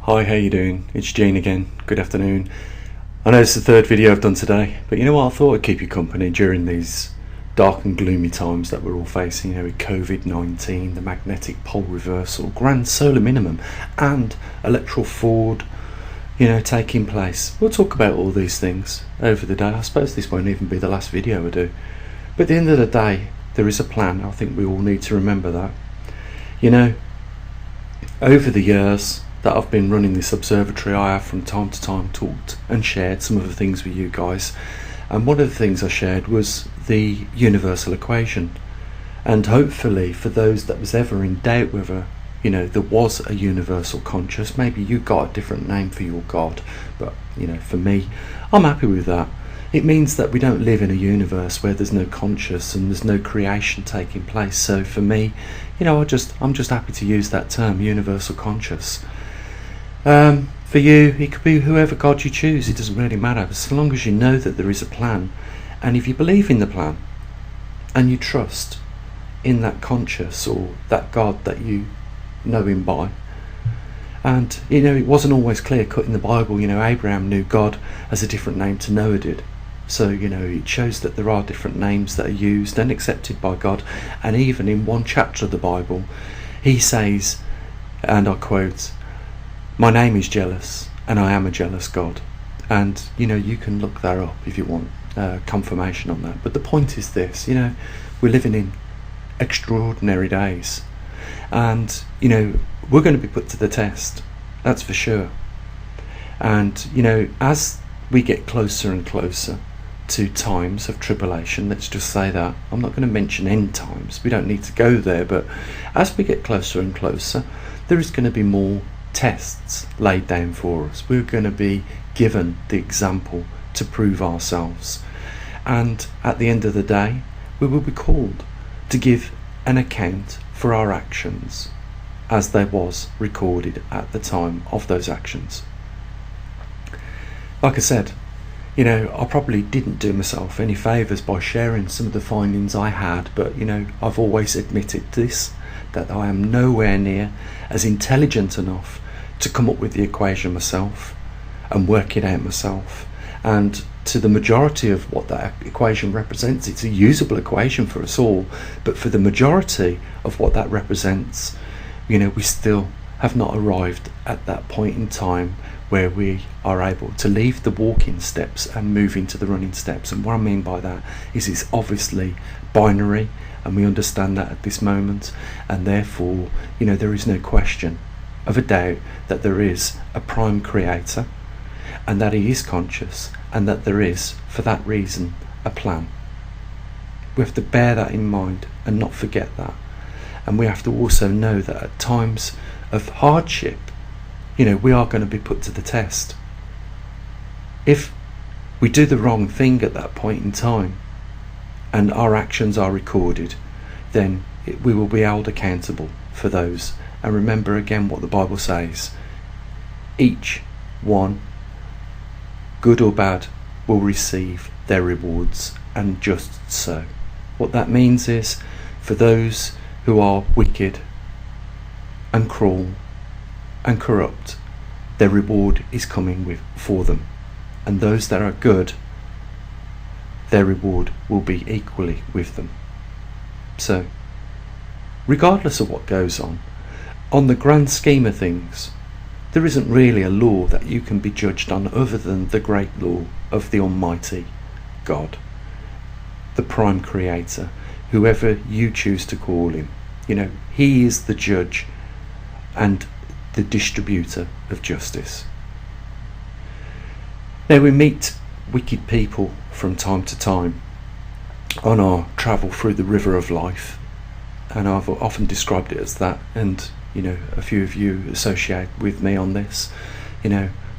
Hi, how you doing? It's Gene again. Good afternoon. I know it's the third video I've done today, but you know what? I thought I'd keep you company during these dark and gloomy times that we're all facing, with COVID-19, the magnetic pole reversal, grand solar minimum, and electoral fraud, taking place. We'll talk about all these things over the day. I suppose this won't even be the last video I do. But at the end of the day, there is a plan. I think we all need to remember that. Over the years that I've been running this observatory, I have from time to time talked and shared some of the things with you guys. And one of the things I shared was the universal equation. And hopefully for those that was ever in doubt whether, there was a universal conscious, maybe you got a different name for your God, but, for me, I'm happy with that. It means that we don't live in a universe where there's no conscious and there's no creation taking place. So for me, I'm just happy to use that term, universal conscious. For you, it could be whoever God you choose. It doesn't really matter, as long as you know that there is a plan. And if you believe in the plan and you trust in that conscious or that God that you know him by, and it wasn't always clear cut in the Bible. Abraham knew God as a different name to Noah did. So it shows that there are different names that are used and accepted by God. And even in one chapter of the Bible, he says, and I quote, "My name is jealous, and I am a jealous God." And you can look that up if you want confirmation on that. But the point is this: we're living in extraordinary days, and we're going to be put to the test. That's for sure. And as we get closer and closer to times of tribulation, let's just say that, I'm not going to mention end times, we don't need to go there, but as we get closer and closer, there is going to be more tests laid down for us. We're going to be given the example to prove ourselves, and at the end of the day we will be called to give an account for our actions as they was recorded at the time of those actions. Like I said, I probably didn't do myself any favours by sharing some of the findings I had, but I've always admitted this, that I am nowhere near as intelligent enough to come up with the equation myself and work it out myself. And to the majority of what that equation represents, it's a usable equation for us all, but for the majority of what that represents, we still have not arrived at that point in time where we are able to leave the walking steps and move into the running steps. And what I mean by that is it's obviously binary, and we understand that at this moment, and therefore there is no question of a doubt that there is a prime creator, and that he is conscious, and that there is, for that reason, a plan. We have to bear that in mind and not forget that. And we have to also know that at times of hardship, we are going to be put to the test. If we do the wrong thing at that point in time and our actions are recorded, then we will be held accountable for those. And remember again what the Bible says: each one, good or bad, will receive their rewards, and just so. What that means is, for those who are wicked and cruel and corrupt, their reward is coming for them. And those that are good, their reward will be equally with them. So, regardless of what goes on the grand scheme of things, there isn't really a law that you can be judged on other than the great law of the Almighty God, the prime creator, whoever you choose to call him. He is the judge and the distributor of justice. Now, we meet wicked people from time to time on our travel through the river of life, and I've often described it as that, and a few of you associate with me on this.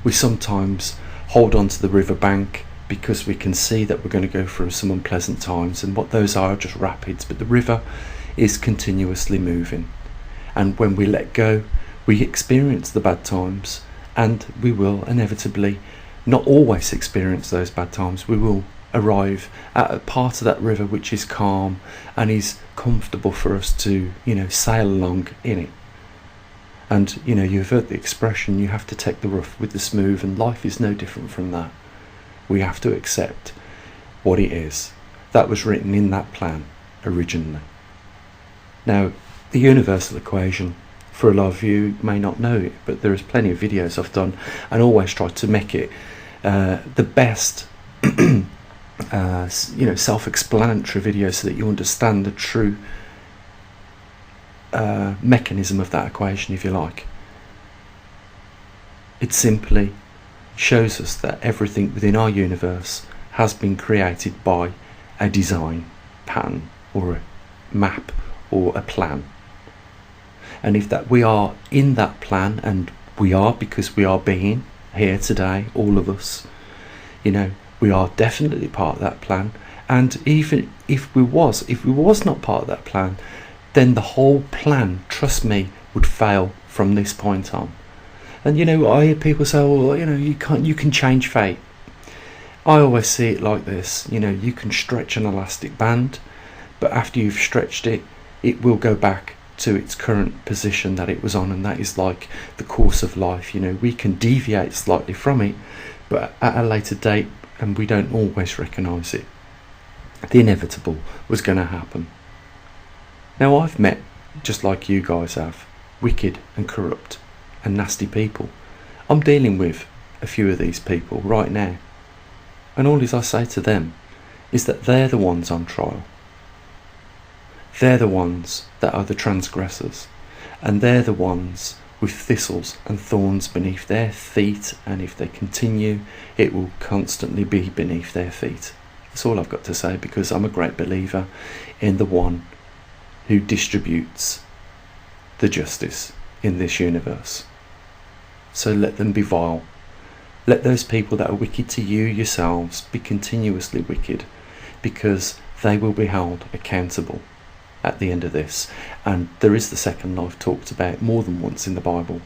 We sometimes hold on to the river bank because we can see that we're going to go through some unpleasant times, and what those are just rapids, but the river is continuously moving, and when we let go, we experience the bad times, and we will inevitably not always experience those bad times. We will arrive at a part of that river which is calm and is comfortable for us to sail along in it. And, you know, you've heard the expression, you have to take the rough with the smooth, and life is no different from that. We have to accept what it is. That was written in that plan originally. Now, the universal equation, for a lot of you may not know it, but there is plenty of videos I've done and always try to make it the best self-explanatory video so that you understand the true mechanism of that equation, if you like. It simply shows us that everything within our universe has been created by a design pattern or a map or a plan. And if that we are in that plan, and we are, because we are being here today, all of us, you know, we are definitely part of that plan. And even if we was not part of that plan, then the whole plan, trust me, would fail from this point on. And you know, I hear people say, well, you know, you can change fate. I always see it like this, you know, you can stretch an elastic band, but after you've stretched it, it will go back to its current position that it was on, and that is like the course of life. You know, we can deviate slightly from it, but at a later date, and we don't always recognise it. The inevitable was going to happen. Now, I've met, just like you guys have, wicked and corrupt and nasty people. I'm dealing with a few of these people right now, and all I say to them is that they're the ones on trial. They're the ones that are the transgressors, and they're the ones with thistles and thorns beneath their feet, and if they continue, it will constantly be beneath their feet. That's all I've got to say, because I'm a great believer in the one who distributes the justice in this universe. So let them be vile. Let those people that are wicked to you yourselves be continuously wicked, because they will be held accountable at the end of this. And there is the second life talked about more than once in the Bible,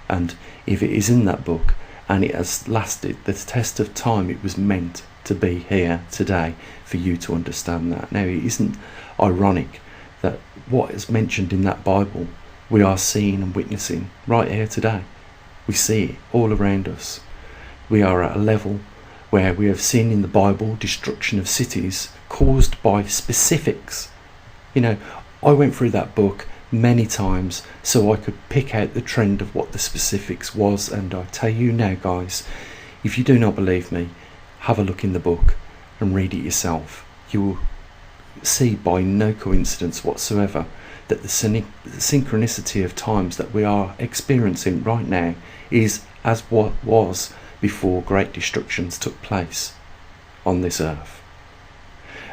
and if it is in that book and it has lasted the test of time, it was meant to be here today for you to understand that. Now, it isn't ironic that what is mentioned in that Bible we are seeing and witnessing right here today. We see it all around us. We are at a level where we have seen in the Bible destruction of cities caused by specifics. You know, I went through that book many times so I could pick out the trend of what the specifics was, and I tell you now, guys, if you do not believe me, have a look in the book and read it yourself. You will see by no coincidence whatsoever that the synchronicity of times that we are experiencing right now is as what was before great destructions took place on this earth.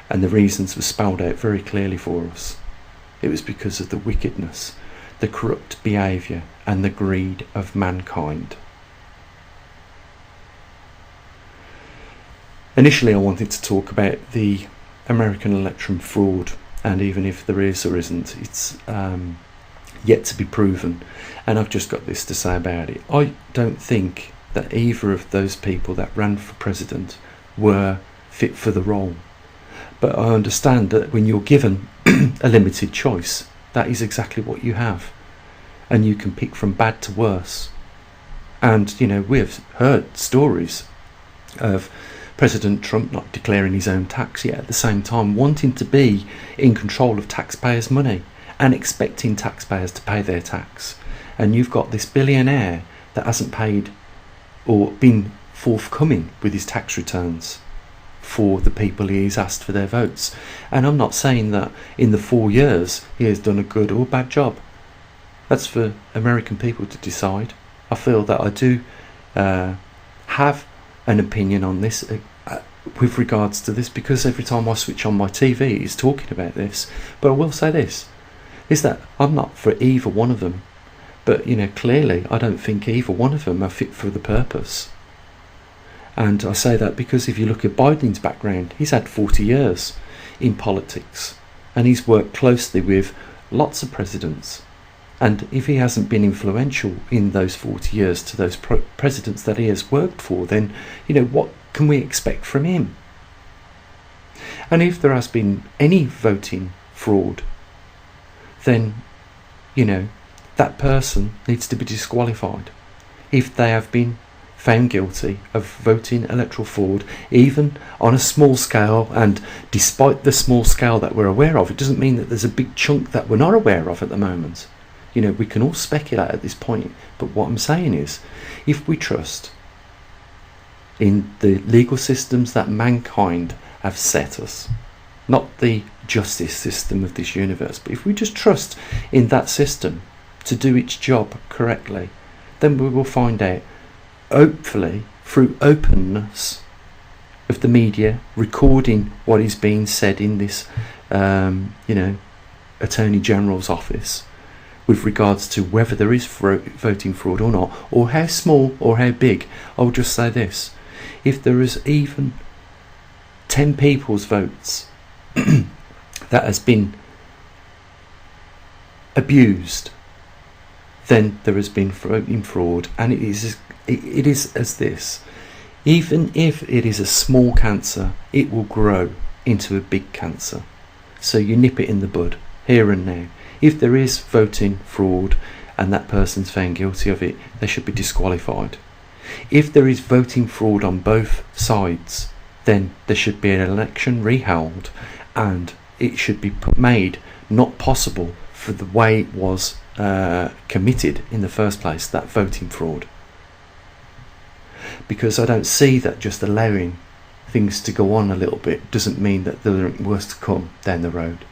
And the reasons were spelled out very clearly for us. It was because of the wickedness, the corrupt behaviour and the greed of mankind. Initially I wanted to talk about the American election fraud, and even if there is or isn't, it's yet to be proven. And I've just got this to say about it. I don't think that either of those people that ran for president were fit for the role. But I understand that when you're given a limited choice, that is exactly what you have. And you can pick from bad to worse. And, you know, we've heard stories of President Trump not declaring his own tax, yet at the same time wanting to be in control of taxpayers' money and expecting taxpayers to pay their tax. And you've got this billionaire that hasn't paid or been forthcoming with his tax returns for the people he's asked for their votes. And I'm not saying that in the 4 years he has done a good or bad job. That's for American people to decide. I feel that I do have an opinion on this with regards to this, because every time I switch on my TV he's talking about this. But I will say this, is that I'm not for either one of them. But, you know, clearly I don't think either one of them are fit for the purpose. And I say that because if you look at Biden's background, he's had 40 years in politics and he's worked closely with lots of presidents. And if he hasn't been influential in those 40 years to those presidents that he has worked for, then, you know, what can we expect from him? And if there has been any voting fraud, then, you know, that person needs to be disqualified. If they have been found guilty of voting electoral fraud, even on a small scale, and despite the small scale that we're aware of, it doesn't mean that there's a big chunk that we're not aware of at the moment. We can all speculate at this point, but what I'm saying is, if we trust in the legal systems that mankind have set us, not the justice system of this universe, but if we just trust in that system to do its job correctly, then we will find out, hopefully through openness of the media recording what is being said in this Attorney General's office with regards to whether there is voting fraud or not, or how small or how big. I'll just say this: if there is even 10 people's votes that has been abused, then there has been voting fraud. And it is as this: even if it is a small cancer, it will grow into a big cancer. So you nip it in the bud here and now. If there is voting fraud and that person's found guilty of it, they should be disqualified. If there is voting fraud on both sides, then there should be an election reheld, and it should be made not possible for the way it was committed in the first place, that voting fraud. Because I don't see that just allowing things to go on a little bit doesn't mean that there are worse to come down the road.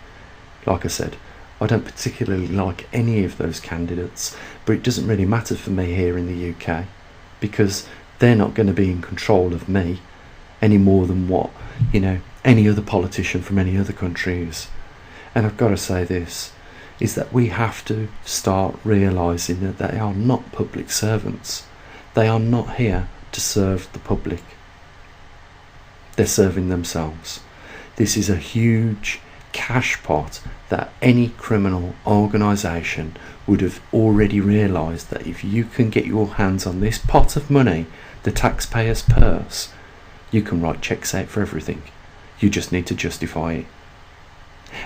Like I said, I don't particularly like any of those candidates, but it doesn't really matter for me here in the UK, because they're not going to be in control of me any more than what any other politician from any other country is. And I've got to say this, is that we have to start realising that they are not public servants. They are not here to serve the public. They're serving themselves. This is a huge cash pot that any criminal organisation would have already realised, that if you can get your hands on this pot of money, the taxpayer's purse, you can write cheques out for everything. You just need to justify it.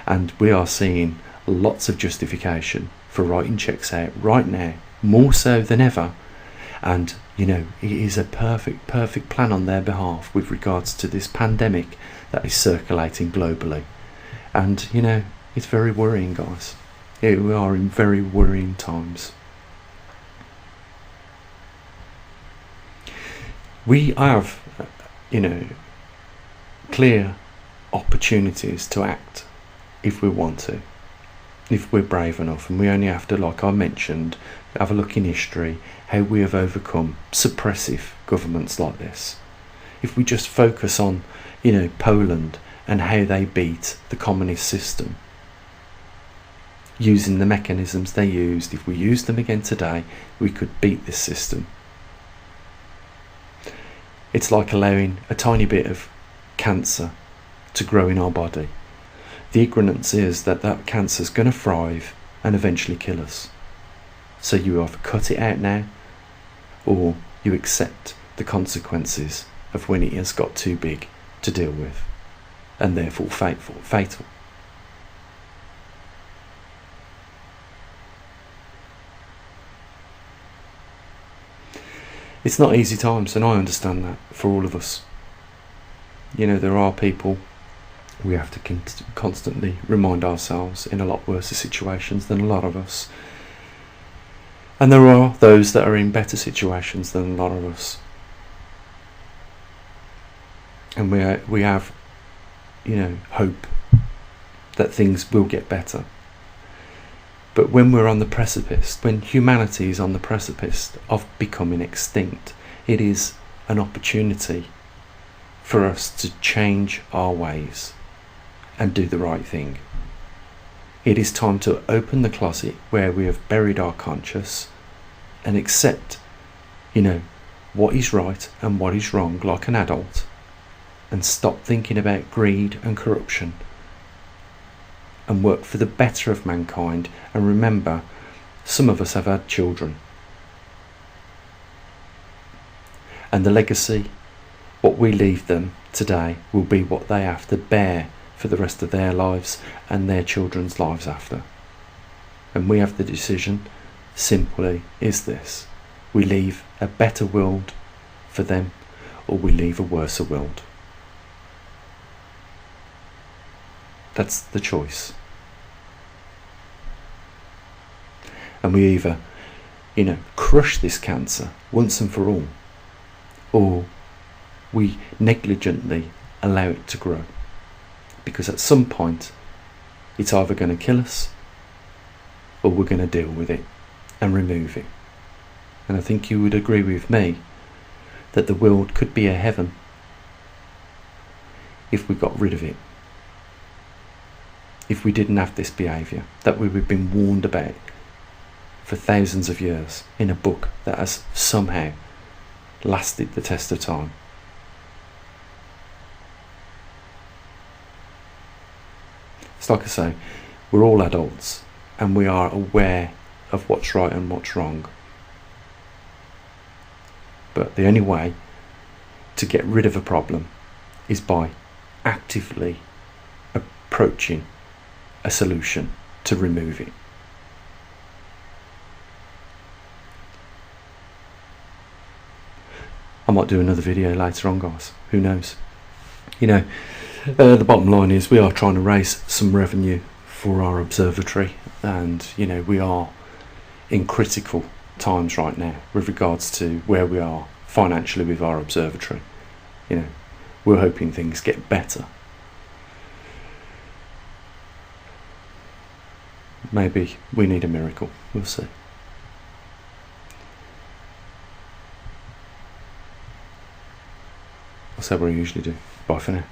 And we are seeing lots of justification for writing cheques out right now, more so than ever. And it is a perfect plan on their behalf with regards to this pandemic that is circulating globally. And it's very worrying, guys. We are in very worrying times. We have clear opportunities to act if we want to, if we're brave enough. And we only have to, like I mentioned, have a look in history how we have overcome suppressive governments like this. If we just focus on Poland and how they beat the communist system using the mechanisms they used, if we use them again today, we could beat this system. It's like allowing a tiny bit of cancer to grow in our body. The ignorance is that cancer is going to thrive and eventually kill us. So you either cut it out now, or you accept the consequences of when it has got too big to deal with, and therefore fatal. It's not easy times, and I understand that for all of us. There are people we have to constantly remind ourselves in a lot worse situations than a lot of us. And there are those that are in better situations than a lot of us. And we have, hope that things will get better. But when we're on the precipice, when humanity is on the precipice of becoming extinct, it is an opportunity for us to change our ways and do the right thing. It is time to open the closet where we have buried our conscience and accept, what is right and what is wrong like an adult, and stop thinking about greed and corruption, and work for the better of mankind. And remember, some of us have had children, and the legacy, what we leave them today, will be what they have to bear for the rest of their lives and their children's lives after. And we have the decision simply is this: we leave a better world for them, or we leave a worse world. That's the choice. And we either, crush this cancer once and for all, or we negligently allow it to grow. Because at some point, it's either going to kill us, or we're going to deal with it and remove it. And I think you would agree with me that the world could be a heaven if we got rid of it. If we didn't have this behaviour that we've been warned about for thousands of years in a book that has somehow lasted the test of time. It's like I say, we're all adults and we are aware of what's right and what's wrong. But the only way to get rid of a problem is by actively approaching a solution to remove it. I might do another video later on, guys. Who knows? The bottom line is we are trying to raise some revenue for our observatory, and we are in critical times right now with regards to where we are financially with our observatory. We're hoping things get better. Maybe we need a miracle. We'll see. I'll say what I usually do. Bye for now.